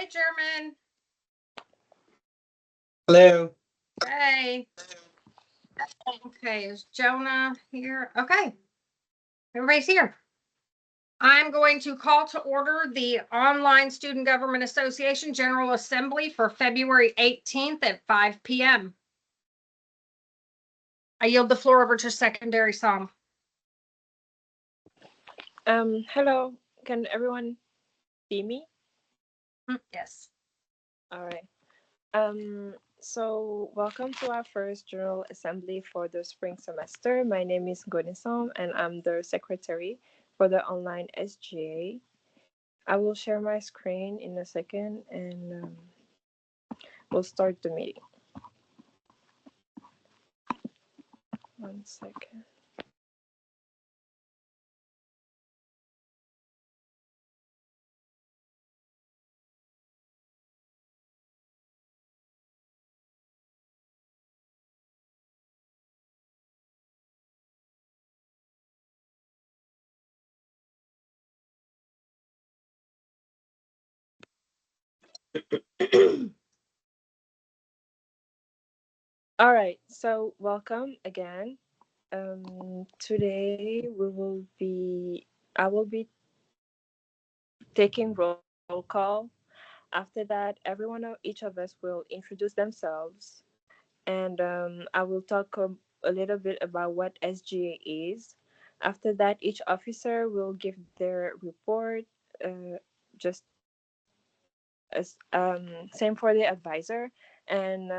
Hi, German. Hello. Hey. Okay, is Jonah here? Okay. Everybody's here. I'm going to call to order the Online Student Government Association General Assembly for February 18th at 5 p.m. I yield the floor over to Secondary Psalm. Hello. Can everyone see me? Yes. All right. So welcome to our first General Assembly for the spring semester. My name is Gonisom and I'm the secretary for the online SGA. I will share my screen in a second and we'll start the meeting. 1 second. All right, so welcome again. Today I will be taking roll call. After that, each of us will introduce themselves, and I will talk a little bit about what SGA is. After that, each officer will give their report. Just as same for the advisor, and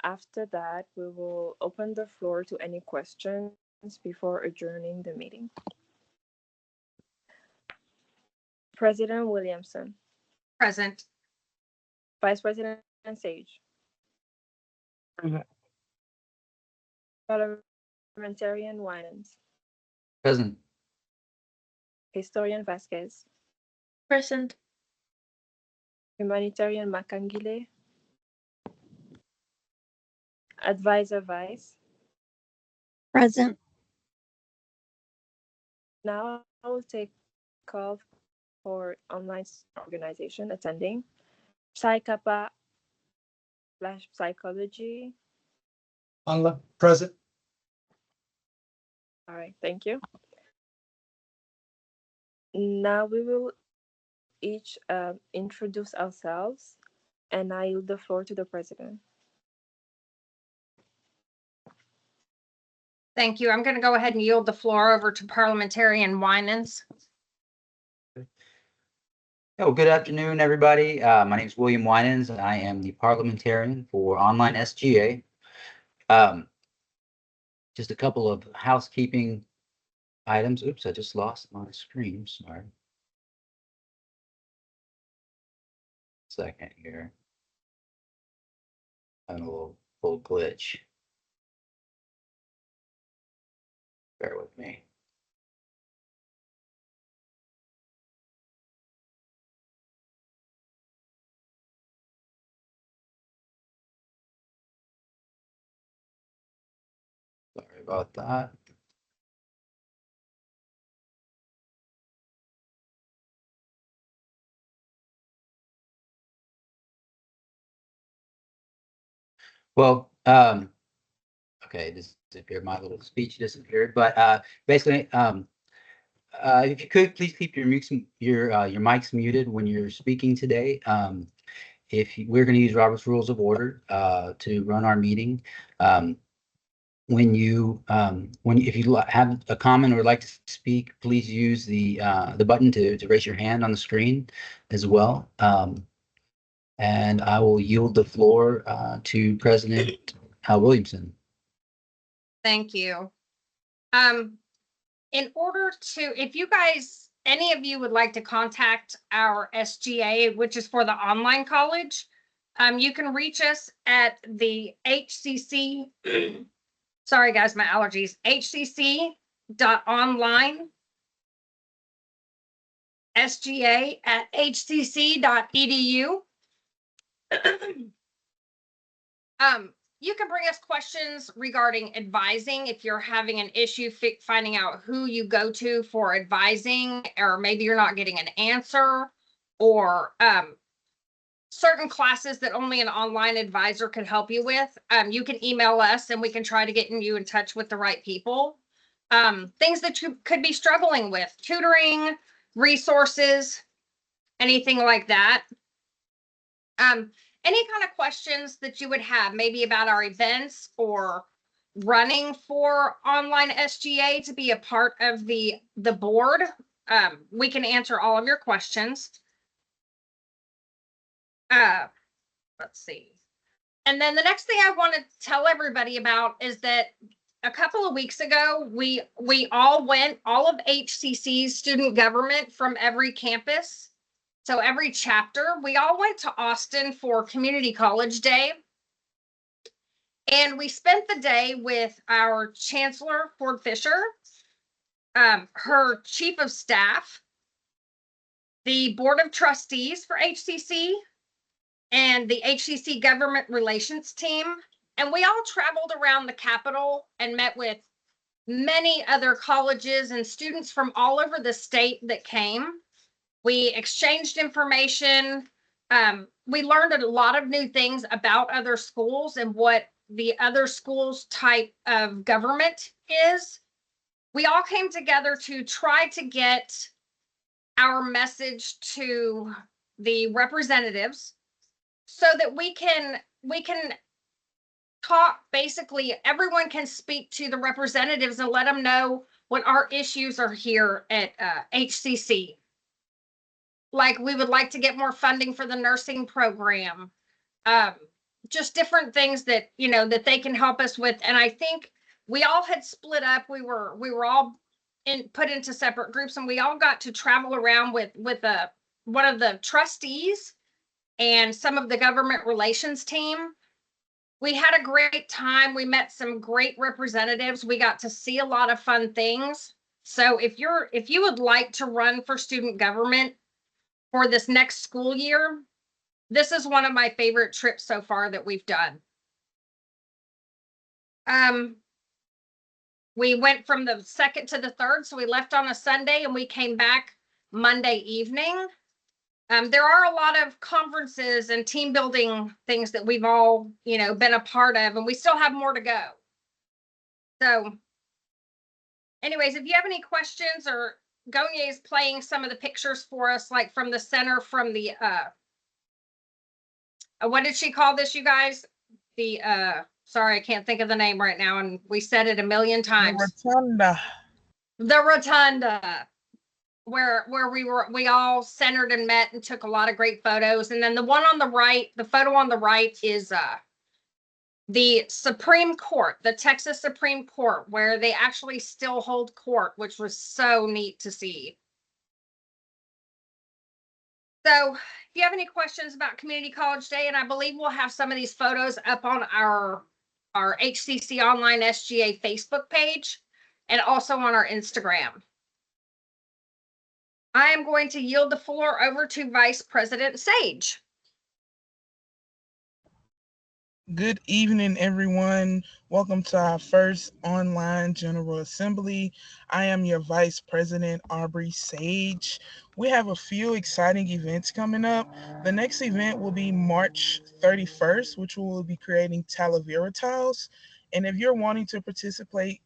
after that, we will open the floor to any questions before adjourning the meeting. President Williamson. Present. Vice President Sage. Present. Parliamentarian Winans. Present. Historian Vasquez. Present. Humanitarian Makangile. Advisor Vice. Present. Now I will take call for online organization attending. Psi Kappa / Psychology. Anla. Present. All right, thank you. Now we will each introduce ourselves, and I yield the floor to the president. Thank you. I'm going to go ahead and yield the floor over to Parliamentarian Winans. Oh, good afternoon, everybody. My name is William Winans. I am the parliamentarian for online SGA. Just a couple of housekeeping items. Oops, I just lost my screen. Sorry. Second here. Having a little glitch. Bear with me. Sorry about that. Well, okay, this disappeared. My little speech disappeared, but basically, if you could please keep your mics muted when you're speaking today. We're going to use Robert's Rules of Order to run our meeting. If you have a comment or would like to speak, please use the button to raise your hand on the screen as well. And I will yield the floor to President Williamson. Thank you. In order to, if you guys, any of you would like to contact our SGA, which is for the online college, you can reach us at the HCC. Sorry, guys, my allergies. HCC.online. SGA@hcc.edu. You can bring us questions regarding advising if you're having an issue finding out who you go to for advising, or maybe you're not getting an answer, or certain classes that only an online advisor can help you with, you can email us and we can try to get you in touch with the right people. Things that you could be struggling with, tutoring, resources, anything like that. Any kind of questions that you would have, maybe about our events or running for online SGA to be a part of the board, we can answer all of your questions. Let's see. And then the next thing I want to tell everybody about is that a couple of weeks ago, we all went, all of HCC's student government from every campus. So every chapter, we all went to Austin for Community College Day. And we spent the day with our Chancellor, Ford Fisher, her Chief of Staff, the Board of Trustees for HCC, and the HCC Government Relations team. And we all traveled around the Capitol and met with many other colleges and students from all over the state that came. We exchanged information. We learned a lot of new things about other schools and what the other schools' type of government is. We all came together to try to get our message to the representatives so that we can talk. Basically, everyone can speak to the representatives and let them know what our issues are here at HCC. Like, we would like to get more funding for the nursing program. Just different things that, you know, that they can help us with. And I think we all had split up. We were all put into separate groups, and we all got to travel around with one of the trustees and some of the government relations team. We had a great time. We met some great representatives. We got to see a lot of fun things. So if you would like to run for student government for this next school year, this is one of my favorite trips so far that we've done. We went from the 2nd to the 3rd, so we left on a Sunday and we came back Monday evening. There are a lot of conferences and team building things that we've all, you know, been a part of, and we still have more to go. So anyways, if you have any questions, or Gonye is playing some of the pictures for us, like from the center, from the what did she call this, you guys? The sorry, I can't think of the name right now, and we said it a million times. The rotunda, where we all centered and met and took a lot of great photos. And then the one on the right, the photo on the right, is the Supreme Court, the Texas Supreme Court, where they actually still hold court, which was so neat to see. So if you have any questions about Community College Day, and I believe we'll have some of these photos up on our HCC Online SGA Facebook page and also on our Instagram. I am going to yield the floor over to Vice President Sage. Good evening, everyone. Welcome to our first online General Assembly. I am your Vice President, Aubrey Sage. We have a few exciting events coming up. The next event will be March 31st, which we will be creating Talavera tiles. And if you're wanting to participate,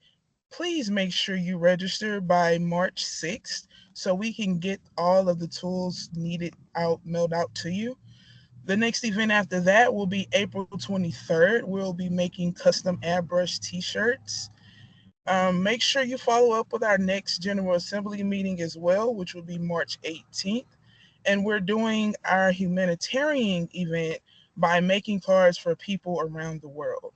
please make sure you register by March 6th so we can get all of the tools needed mailed out to you. The next event after that will be April 23rd. We'll be making custom airbrush t-shirts. Make sure you follow up with our next General Assembly meeting as well, which will be March 18th. And we're doing our humanitarian event by making cards for people around the world.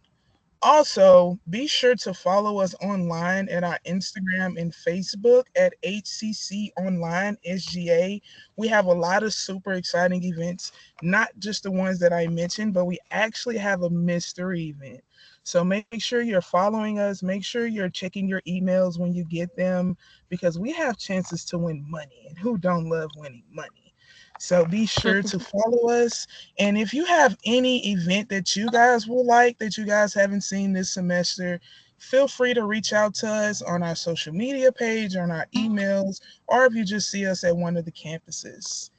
Also, be sure to follow us online at our Instagram and Facebook at HCC Online SGA. We have a lot of super exciting events, not just the ones that I mentioned, but we actually have a mystery event. So make sure you're following us. Make sure you're checking your emails when you get them, because we have chances to win money, and who don't love winning money? So be sure to follow us. And if you have any event that you guys will like, that you guys haven't seen this semester, feel free to reach out to us on our social media page, on our emails, or if you just see us at one of the campuses.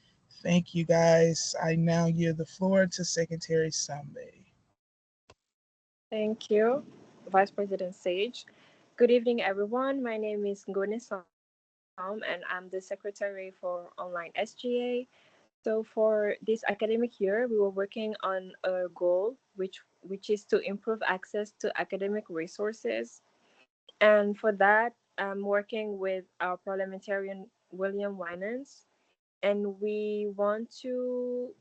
Thank you, guys. I now yield the floor to Secretary Sambe. Thank you, Vice President Sage. Good evening, everyone. My name is Ngone Som, and I'm the Secretary for Online SGA. So for this academic year, we were working on a goal, which is to improve access to academic resources. And for that, I'm working with our parliamentarian William Winans, and we want to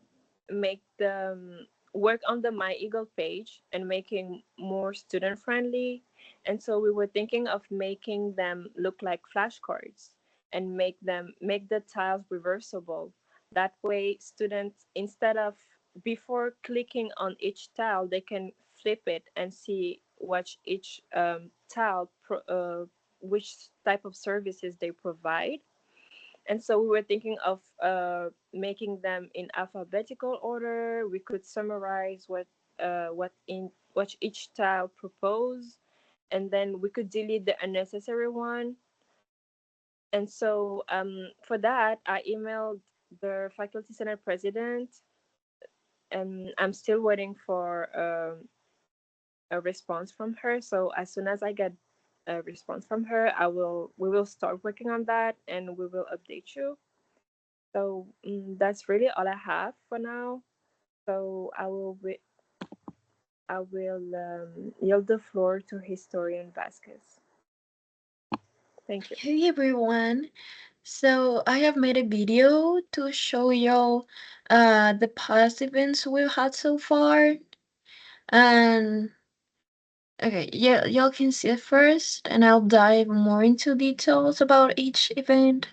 make the work on the My Eagle page and making more student friendly. And so we were thinking of making them look like flashcards and make the tiles reversible. That way, students, instead of before clicking on each tile, they can flip it and see what each which type of services they provide. And so we were thinking of making them in alphabetical order. We could summarize what each tile proposed, and then we could delete the unnecessary one. And so for that, I emailed the faculty senate president, and I'm still waiting for a response from her. So as soon as I get a response from her, we will start working on that, and we will update you. So that's really all I have for now. So I will yield the floor to historian Vasquez. Thank you. Hey everyone. So I have made a video to show y'all the past events we've had so far. And okay, yeah, y'all can see it first, and I'll dive more into details about each event.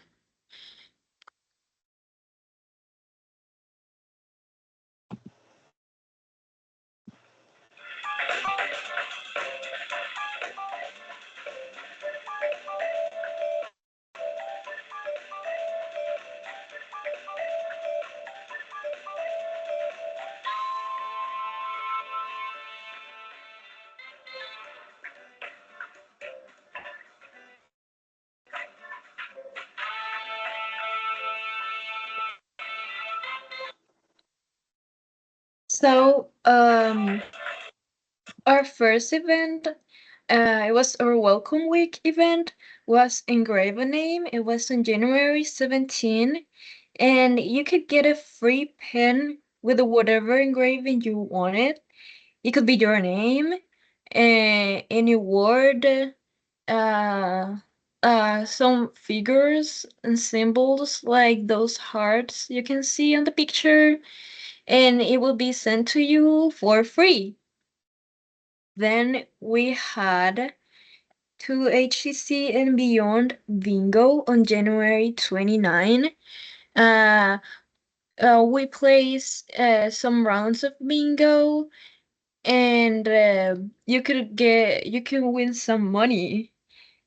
So, our first event, it was our welcome week event, was Engrave a Name. It was on January 17, and you could get a free pen with whatever engraving you wanted. It could be your name, any word, uh, some figures and symbols like those hearts you can see on the picture, and it will be sent to you for free. Then we had to HCC and Beyond Bingo on January 29. Uh, we placed some rounds of bingo, and you can win some money.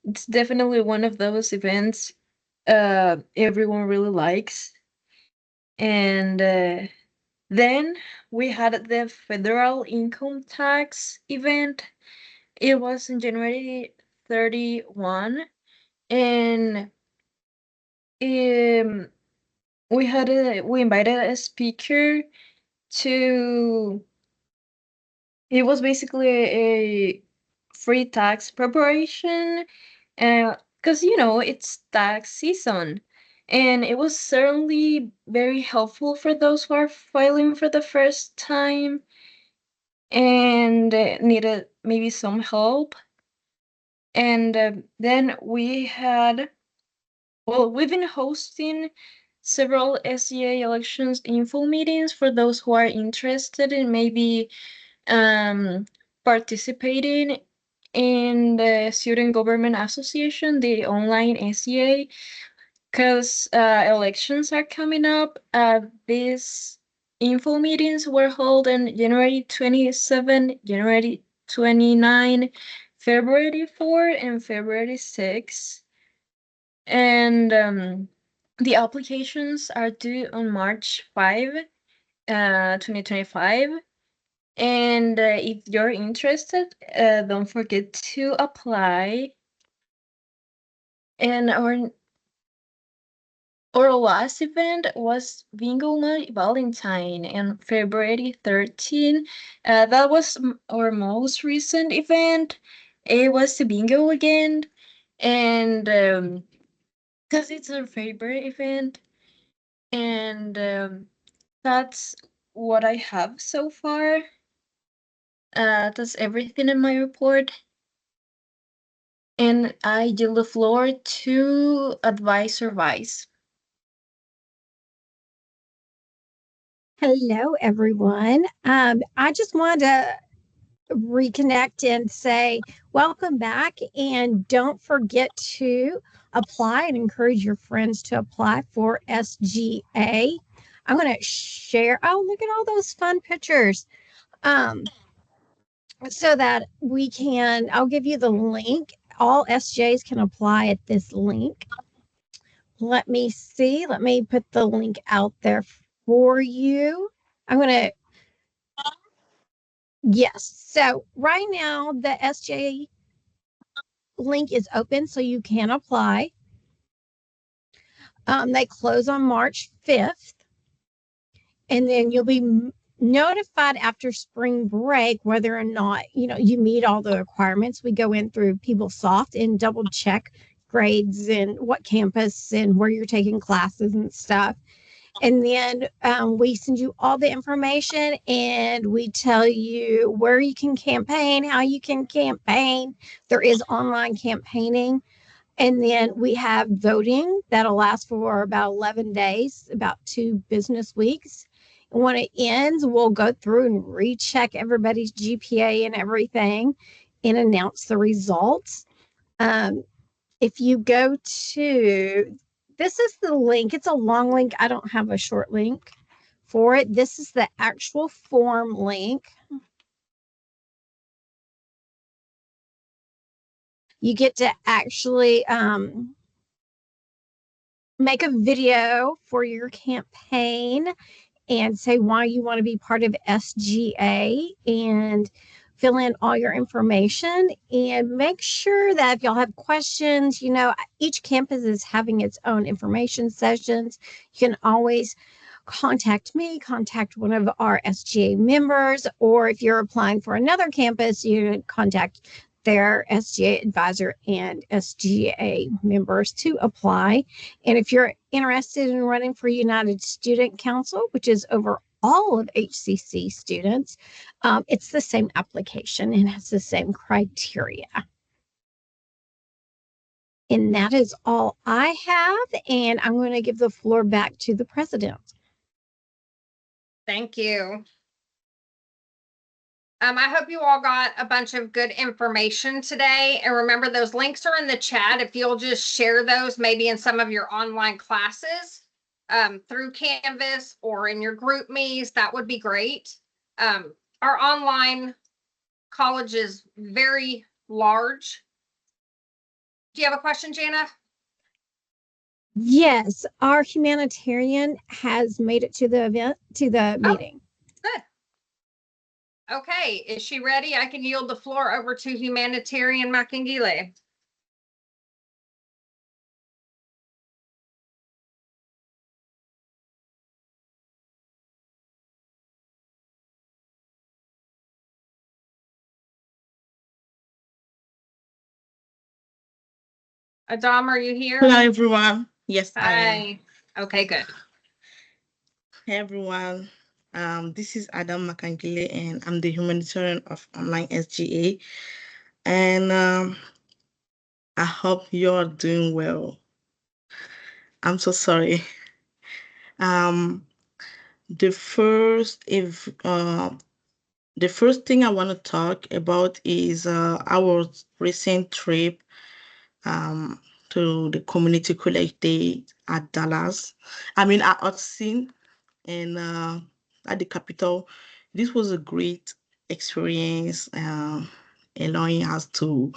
It's definitely one of those events everyone really likes. And then we had the federal income tax event. It was on January 31, and um, we invited a speaker to. It was basically a free tax preparation, because it's tax season, and it was certainly very helpful for those who are filing for the first time and needed maybe some help. And then we've been hosting several SEA elections info meetings for those who are interested in maybe um, participating in the Student Government Association, the online SEA, because elections are coming up. These info meetings were held on January 27, January 29, February 4, and February 6. And the applications are due on March 5, 2025. And if you're interested, don't forget to apply. And our last event was Bingo My Valentine on February 13. That was our most recent event. It was the bingo again, and because it's our favorite event, and that's what I have so far. That's everything in my report. And I yield the floor to Advisor Vice. Hello, everyone. I just wanted to reconnect and say welcome back, and don't forget to apply and encourage your friends to apply for SGA. I'm going to share. Oh, look at all those fun pictures. So that we can, I'll give you the link. All SJs can apply at this link. Let me see. Let me put the link out there for you. I'm going to Yes. So right now the SJ link is open so you can apply. They close on March 5th, and then you'll be notified after spring break whether or not you meet all the requirements. We go in through PeopleSoft and double check grades and what campus and where you're taking classes and stuff. And then we send you all the information, and we tell you where you can campaign, how you can campaign. There is online campaigning. And then we have voting that'll last for about 11 days, about 2 business weeks. And when it ends, we'll go through and recheck everybody's GPA and everything and announce the results. If you go to, this is the link. It's a long link. I don't have a short link for it. This is the actual form link. You get to actually make a video for your campaign and say why you want to be part of SGA, and fill in all your information, and make sure that if y'all have questions, each campus is having its own information sessions. You can always contact me, contact one of our SGA members, or if you're applying for another campus, you can contact their SGA advisor and SGA members to apply. And if you're interested in running for United Student Council, which is over all of HCC students, it's the same application and has the same criteria. And that is all I have. And I'm going to give the floor back to the president. Thank you. I hope you all got a bunch of good information today. And remember, those links are in the chat. If you'll just share those, maybe in some of your online classes through Canvas or in your group me's, that would be great. Our online college is very large. Do you have a question, Jana? Yes, our humanitarian has made it to the event, to the meeting. Good. Okay, is she ready? I can yield the floor over to humanitarian Makangile. Adam, are you here? Hello, everyone. Yes, I am. Hi. Okay, good. Hey, everyone. This is Adam Makangile, and I'm the humanitarian of Online SGA. And I hope you're doing well. I'm so sorry. The first thing I want to talk about is our recent trip to the community college day at Dallas. At Austin, and at the Capitol. This was a great experience, allowing us to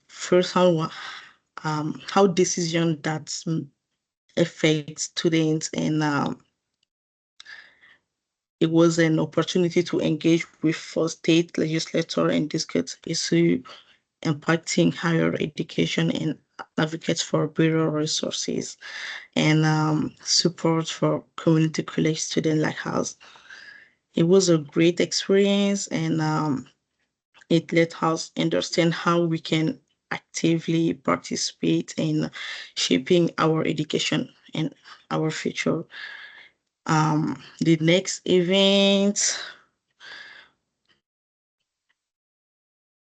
first how decision that affect students, and it was an opportunity to engage with first state legislator and discuss issue impacting higher education and advocates for better resources and support for community college students like us. It was a great experience, and it let us understand how we can actively participate in shaping our education and our future. The next event,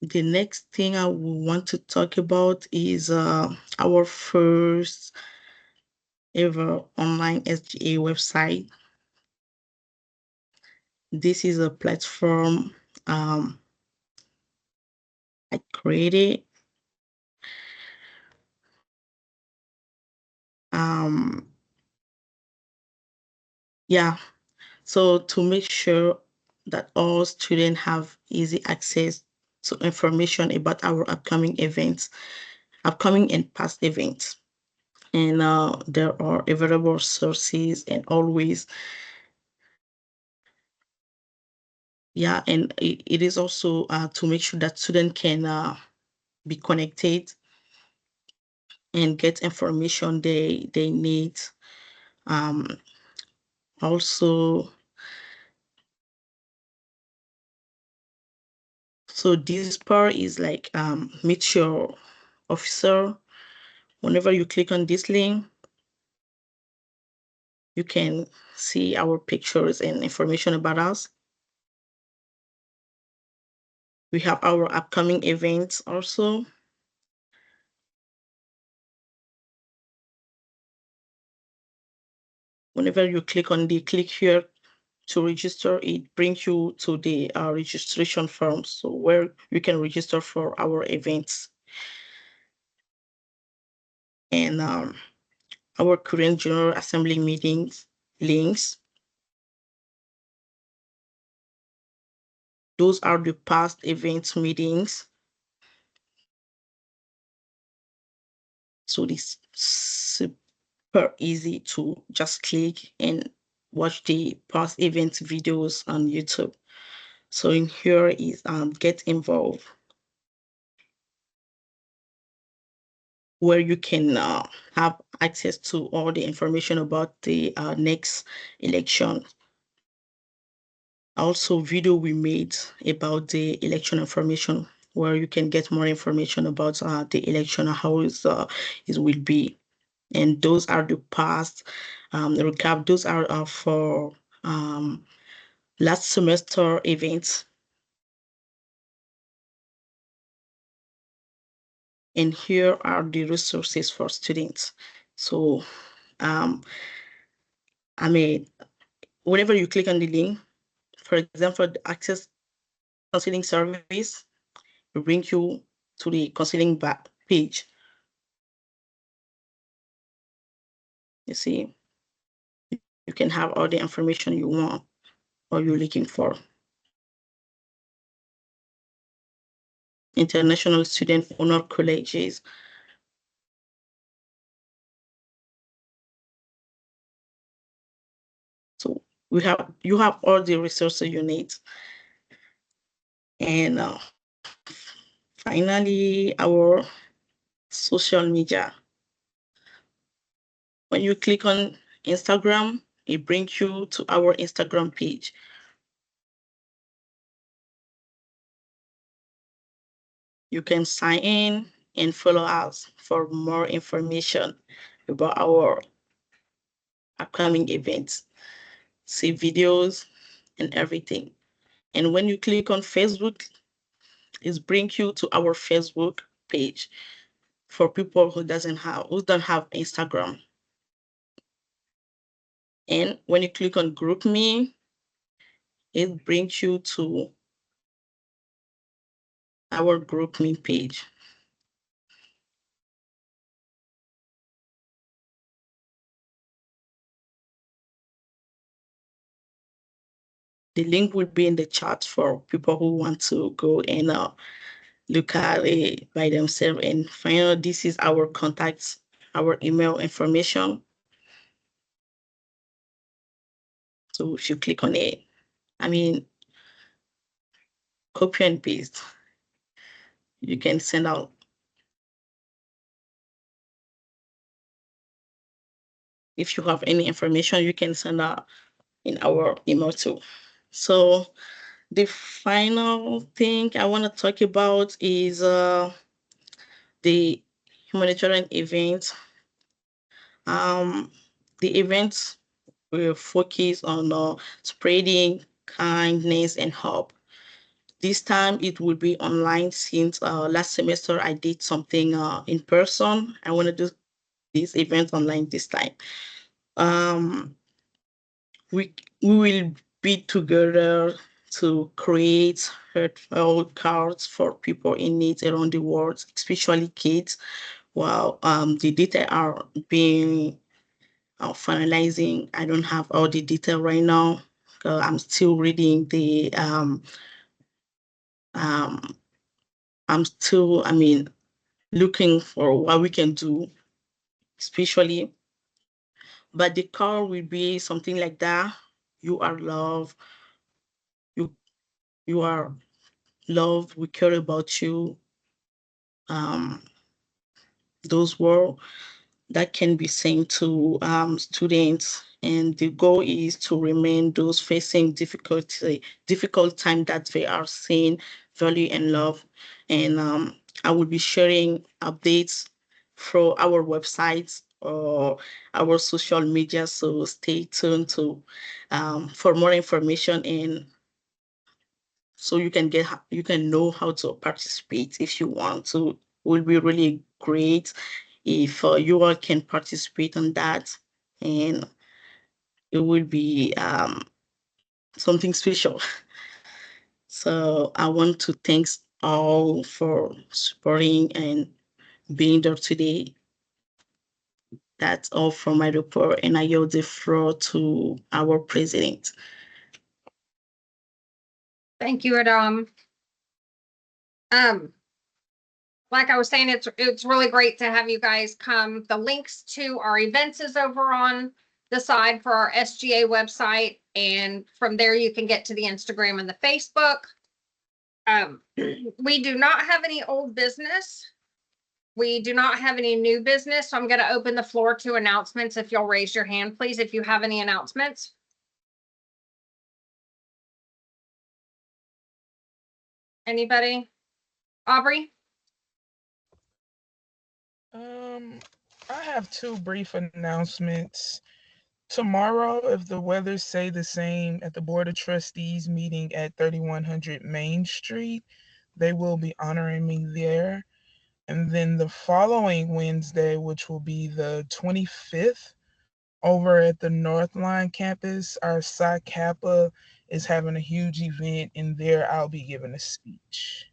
the next thing I want to talk about is our first ever online SGA website. This is a platform I created. Yeah, so to make sure that all students have easy access to information about our upcoming events, upcoming and past events. And there are available sources and always, yeah, and it is also to make sure that students can be connected and get information they need. Also, so this part is like meet your officer. Whenever you click on this link, you can see our pictures and information about us. We have our upcoming events also. Whenever you click on the click here to register, it brings you to the registration form, so where you can register for our events. And our current General Assembly meetings links. Those are the past events meetings. So it's super easy to just click and watch the past events videos on YouTube. So in here is get involved, where you can have access to all the information about the next election. Also, video we made about the election information, where you can get more information about the election, how it will be. And those are the past recap. Those are for last semester events. And here are the resources for students. So, I mean, whenever you click on the link, for example, the access counseling service, will bring you to the counseling back page. You see, you can have all the information you want or you're looking for. International student honor colleges. So you have all the resources you need. And finally, our social media. When you click on Instagram, it brings you to our Instagram page. You can sign in and follow us for more information about our upcoming events, see videos and everything. And when you click on Facebook, it brings you to our Facebook page for people who don't have Instagram. And when you click on Group Me, it brings you to our Group Me page. The link will be in the chat for people who want to go and look at it by themselves. And finally, this is our contacts, our email information. So if you click on it, I mean, copy and paste, you can send out if you have any information, you can send out in our email too. So the final thing I want to talk about is the humanitarian event. The event will focus on spreading kindness and hope. This time it will be online since last semester I did something in person. I want to do this event online this time. Um, we will be together to create heartfelt cards for people in need around the world, especially kids. While the data are being finalizing, I don't have all the detail right now. I'm still reading the I'm still, looking for what we can do, especially. But the call will be something like that. You are loved. You are loved. We care about you. Um, those words that can be sent to students, and the goal is to remain those facing difficult time that they are seeing value and love. And I will be sharing updates through our websites or our social media. So stay tuned to for more information, and so you can know how to participate if you want to. It will be really great if you all can participate on that, and it will be something special. So I want to thank all for supporting and being there today. That's all from my report, and I yield the floor to our president. Thank you, Adam. Like I was saying, it's really great to have you guys come. The links to our events is over on the side for our SGA website, and from there you can get to the Instagram and the Facebook. We do not have any old business. We do not have any new business, so I'm going to open the floor to announcements. If you'll raise your hand, please, if you have any announcements. Anybody? Aubrey? I have two brief announcements. Tomorrow, if the weather stay the same at the Board of Trustees meeting at 3100 Main Street, they will be honoring me there. And then the following Wednesday, which will be the 25th, over at the Northline campus, our Psi Kappa is having a huge event, and there I'll be giving a speech.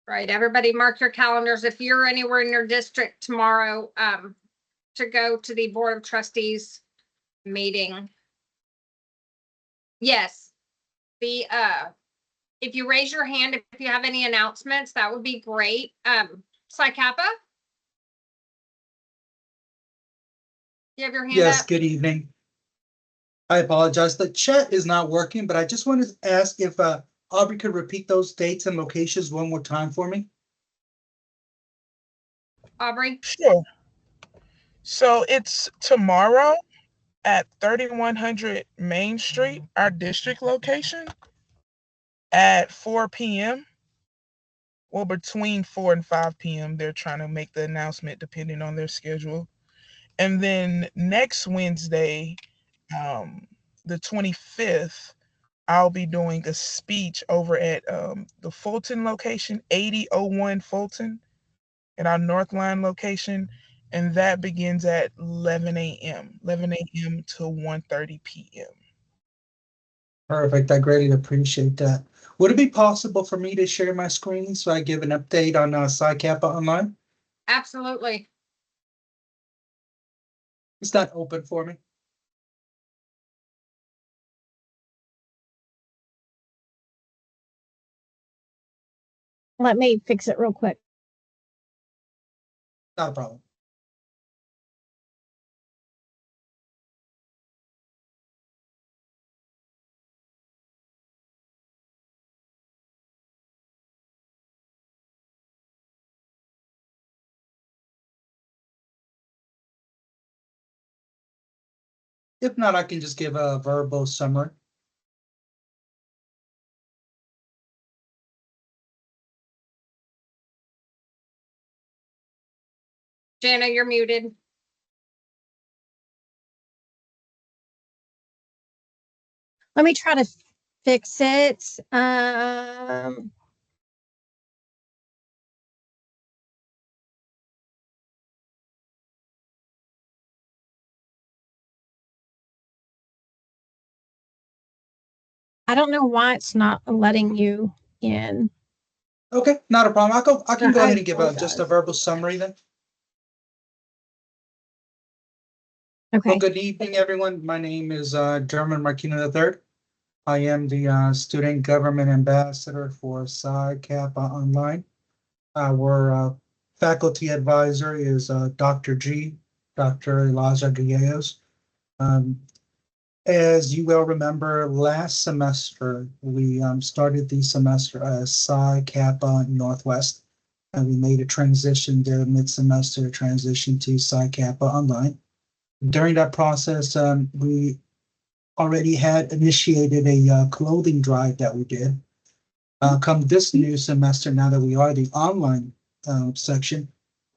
Right. Everybody mark your calendars. If you're anywhere in your district tomorrow, to go to the Board of Trustees meeting. Yes. The if you raise your hand, if you have any announcements, that would be great. Psi Kappa? You have your hand Yes, up? good evening. I apologize. The chat is not working, but I just wanted to ask if Aubrey could repeat those dates and locations one more time for me. Aubrey? Sure. So it's tomorrow at 3100 Main Street, our district location, at 4 p.m. Well, between 4 and 5 p.m. They're trying to make the announcement depending on their schedule. And then next Wednesday, the 25th, I'll be doing a speech over at the Fulton location, 8001 Fulton, at our Northline location. And that begins at 11 a.m., 11 a.m. to 1:30 p.m. Perfect. I greatly appreciate that. Would it be possible for me to share my screen so I give an update on Psi Kappa Online? Absolutely. Is that open for me? Let me fix it real quick. Not a problem. If not, I can just give a verbal summary. Jana, you're muted. Let me try to fix it. I don't know why it's not letting you in. Okay, not a problem. I can go I ahead and give just a apologize. verbal summary then. Okay. Well, good evening, everyone. My name is German Marquino III. I am the Student Government Ambassador for Psi Kappa Online. Our faculty advisor is Dr. Elijah Gallegos. As you will remember, last semester, we started the semester as Psi Kappa Northwest, and we made a transition there mid-semester, transition to Psi Kappa Online. During that process, we already had initiated a clothing drive that we did. Come this new semester, now that we are the online section,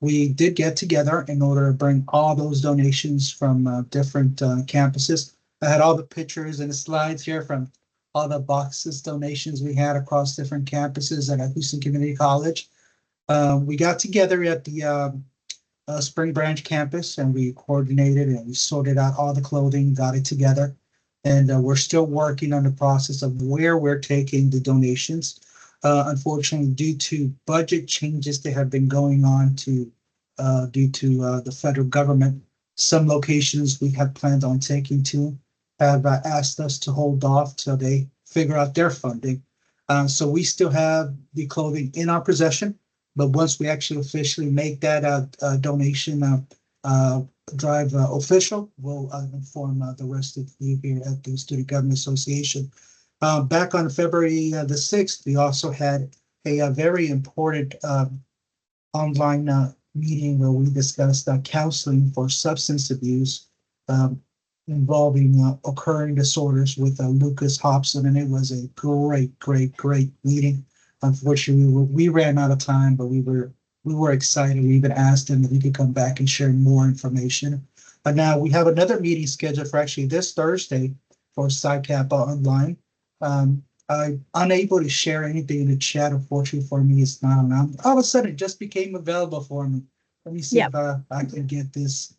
we did get together in order to bring all those donations from different campuses. I had all the pictures and the slides here from all the boxes donations we had across different campuses at Houston Community College. We got together at the Spring Branch campus and we coordinated and we sorted out all the clothing, got it together. And we're still working on the process of where we're taking the donations. Unfortunately, due to budget changes that have been going on due to the federal government, some locations we had planned on taking to have asked us to hold off till they figure out their funding. So we still have the clothing in our possession, but once we actually officially make that donation drive official, we'll inform the rest of you here at the Student Government Association. Back on February the 6th, we also had a very important online meeting where we discussed counseling for substance abuse involving occurring disorders with Lucas Hobson, and it was a great meeting. Unfortunately, we ran out of time, but we were excited. We even asked him if he could come back and share more information. But now we have another meeting scheduled for actually this Thursday for Psi Kappa Online. I'm unable to share anything in the chat. Unfortunately for me, it's not on. All of a sudden, it just became available for me. Let me see Yep. if I can get this.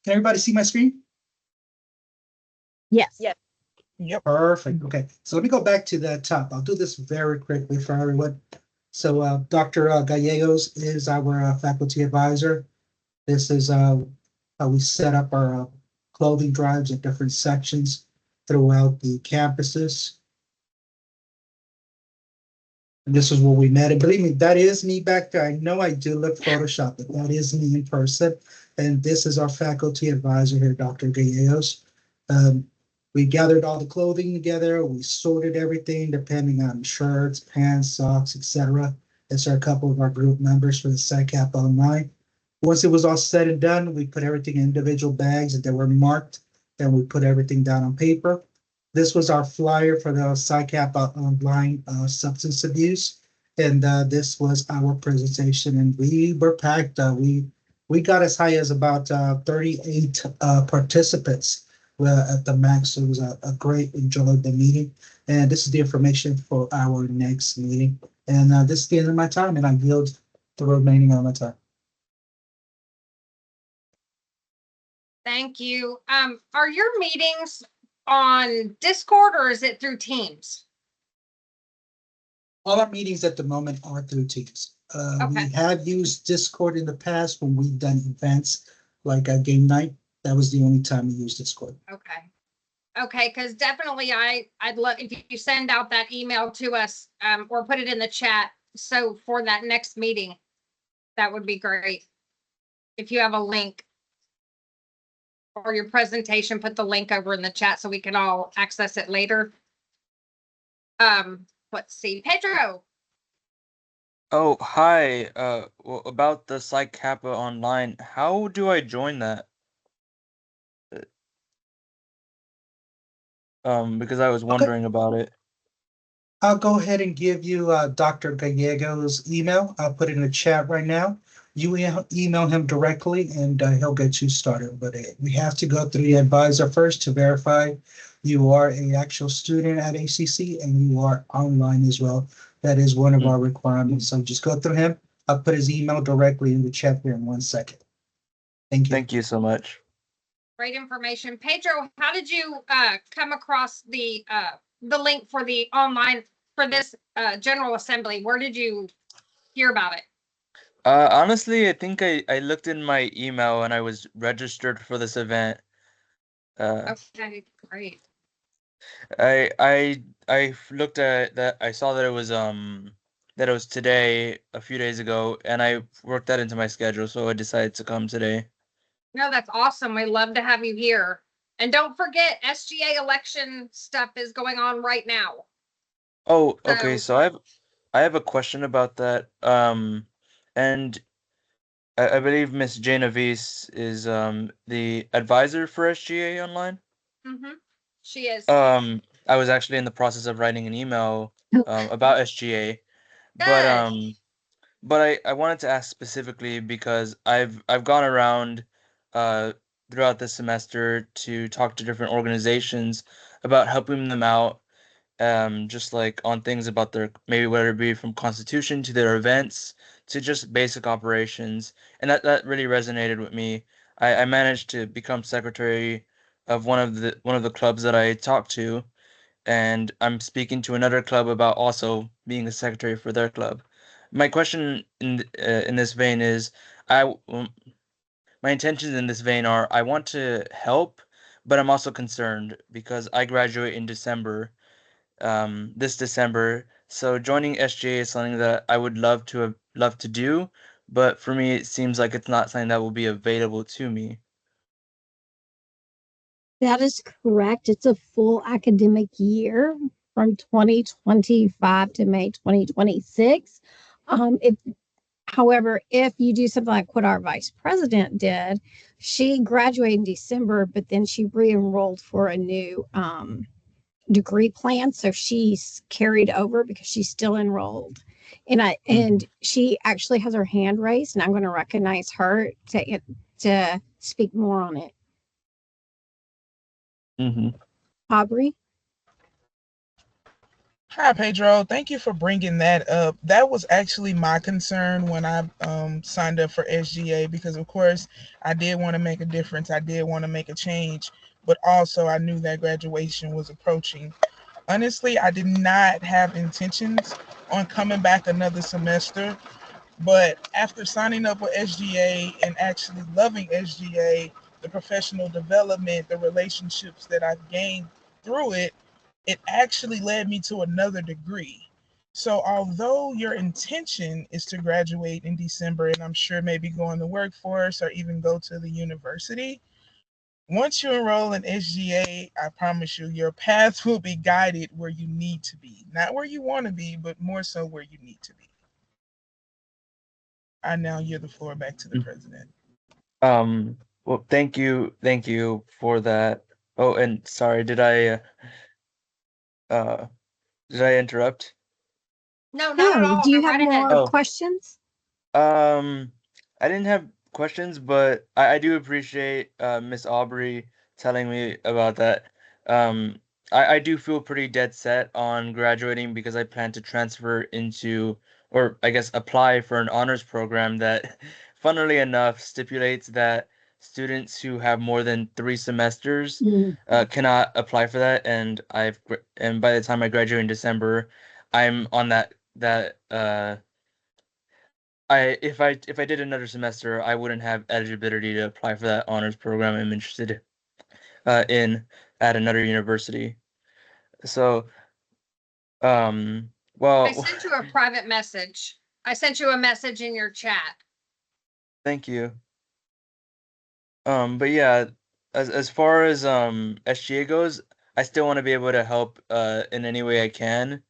Can everybody see my screen? Yes. Yes. Yep. Perfect. Okay, so let me go back to the top. I'll do this very quickly for everyone. So Dr. Gallegos is our faculty advisor. This is how we set up our clothing drives at different sections throughout the campuses. And this is where we met. And believe me, that is me back there. I know I do look Photoshopped, but that is me in person. And this is our faculty advisor here, Dr. Gallegos. We gathered all the clothing together. We sorted everything depending on shirts, pants, socks, etc. These are a couple of our group members for the Psi Kappa Online. Once it was all said and done, we put everything in individual bags that were marked. Then we put everything down on paper. This was our flyer for the Psi Kappa Online substance abuse. And this was our presentation. And we were packed. We got as high as about 38 participants at the max. So it was a great, enjoyable meeting. And this is the information for our next meeting. And this is the end of my time, and I yield the remaining of my time. Thank you. Are your meetings on Discord or is it through Teams? All our meetings at the moment are through Teams. Okay. We have used Discord in the past when we've done events like a game night. That was the only time we used Discord. Okay. Okay, because definitely I'd love if you send out that email to us or put it in the chat. So for that next meeting, that would be great. If you have a link or your presentation, put the link over in the chat so we can all access it later. Let's see, Pedro. Oh, hi. Well, about the Psi Kappa Online, how do I join that? because I was wondering about it. I'll go ahead and give you Dr. Gallego's email. I'll put it in the chat right now. You email him directly and he'll get you started. But we have to go through the advisor first to verify you are an actual student at ACC and you are online as well. That is one of our requirements. So just go through him. I'll put his email directly in the chat here in 1 second. Thank you. Thank you so much. Great information. Pedro, how did you come across the link for the online for this General Assembly? Where did you hear about it? Honestly, I think I looked in my email and I was registered for this event. Okay, great. I looked at that. I saw that it was today, a few days ago, and I worked that into my schedule, so I decided to come today. No, that's awesome. We love to have you here. And don't forget, SGA election stuff is going on right now. Oh, okay. So So I have a question about that. And I believe Miss Genovese is the advisor for SGA online. mhm, she is. I was actually in the process of writing an email about SGA, but Good. I wanted to ask specifically because I've gone around uh throughout the semester to talk to different organizations about helping them out, just like on things about their, maybe whether it be from constitution to their events to just basic operations, and that really resonated with me. I managed to become secretary of one of the clubs that I talked to, and I'm speaking to another club about also being a secretary for their club. My question in this vein is, my intentions in this vein are, I want to help, but I'm also concerned because I graduate in December, this December. So joining SGA is something that I would love to do, but for me it seems like it's not something that will be available to me. That is correct. It's a full academic year from 2025 to May 2026. If, however, if you do something like what our vice president did, she graduated in December, but then she re-enrolled for a new degree plan. So she's carried over because she's still enrolled. And she actually has her hand raised, and I'm going to recognize her to speak more on it. Mm-hmm. Aubrey? Hi, Pedro. Thank you for bringing that up. That was actually my concern when I signed up for SGA because, of course, I did want to make a difference. I did want to make a change, but also I knew that graduation was approaching. Honestly, I did not have intentions on coming back another semester, but after signing up with SGA and actually loving SGA, the professional development, the relationships that I've gained through it, it actually led me to another degree. So, although your intention is to graduate in December and I'm sure maybe go in the workforce or even go to the university, once you enroll in SGA, I promise you, your path will be guided where you need to be. Not where you want to be, but more so where you need to be. I now yield the floor back to the president. Well, thank you for that. Oh, and sorry, uh did I interrupt? No, not at No, all. do Go you have right ahead. more Oh, questions? um, I didn't have questions, but I do appreciate Miss Aubrey telling me about that. Um, I do feel pretty dead set on graduating because I plan to transfer into, or I guess apply for an honors program that, funnily enough, stipulates that students who have more than 3 semesters Mm. cannot apply for that, and and by the time I graduate in December, I'm on that if I did another semester, I wouldn't have eligibility to apply for that honors program I'm interested in at another university. So, I well, sent you a private message. I sent you a message in your chat. thank you. But yeah, as far as SGA goes, I still want to be able to help in any way I can,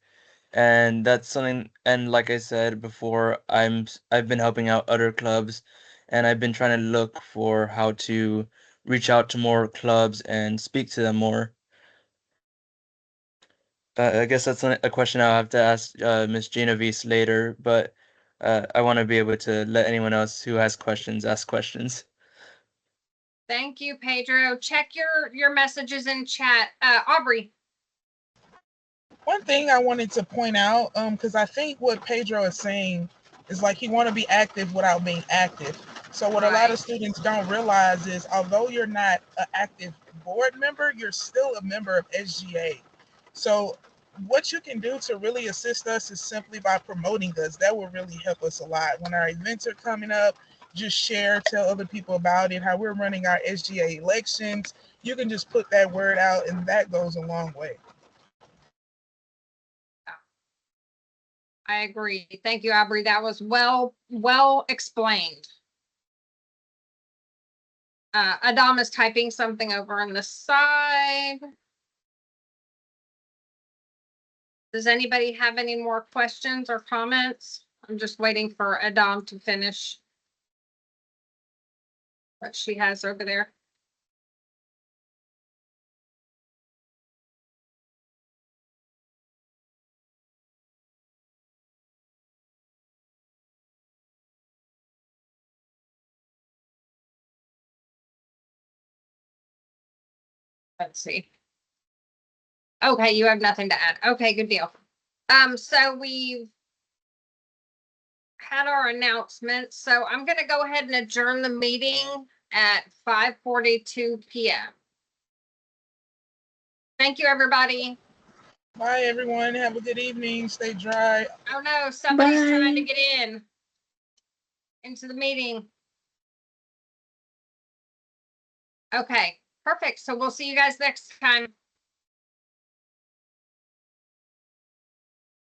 and that's something. And like I said before, I've been helping out other clubs, and I've been trying to look for how to reach out to more clubs and speak to them more. I guess that's a question I'll have to ask Miss Genovese later, but I want to be able to let anyone else who has questions ask questions. Thank you, Pedro. Check your messages in chat. Aubrey. One thing I wanted to point out, because I think what Pedro is saying is like he want to be active without being active. So what a lot of students don't realize is, although you're not an active board member, you're still a member of SGA. So what you can do to really assist us is simply by promoting us. That will really help us a lot. When our events are coming up, just share, tell other people about it, how we're running our SGA elections. You can just put that word out, and that goes a long way. I agree. Thank you, Aubrey. That was well explained. Adam is typing something over on the side. Does anybody have any more questions or comments? I'm just waiting for Adam to finish what she has over there. Let's see. Okay, you have nothing to add. Okay, good deal. So we've had our announcements. So I'm going to go ahead and adjourn the meeting at 5:42 p.m. Thank you, everybody. Bye, everyone. Have a good evening. Stay dry. Oh no, somebody's trying to Bye. get into the meeting. Okay, perfect. So we'll see you guys next time.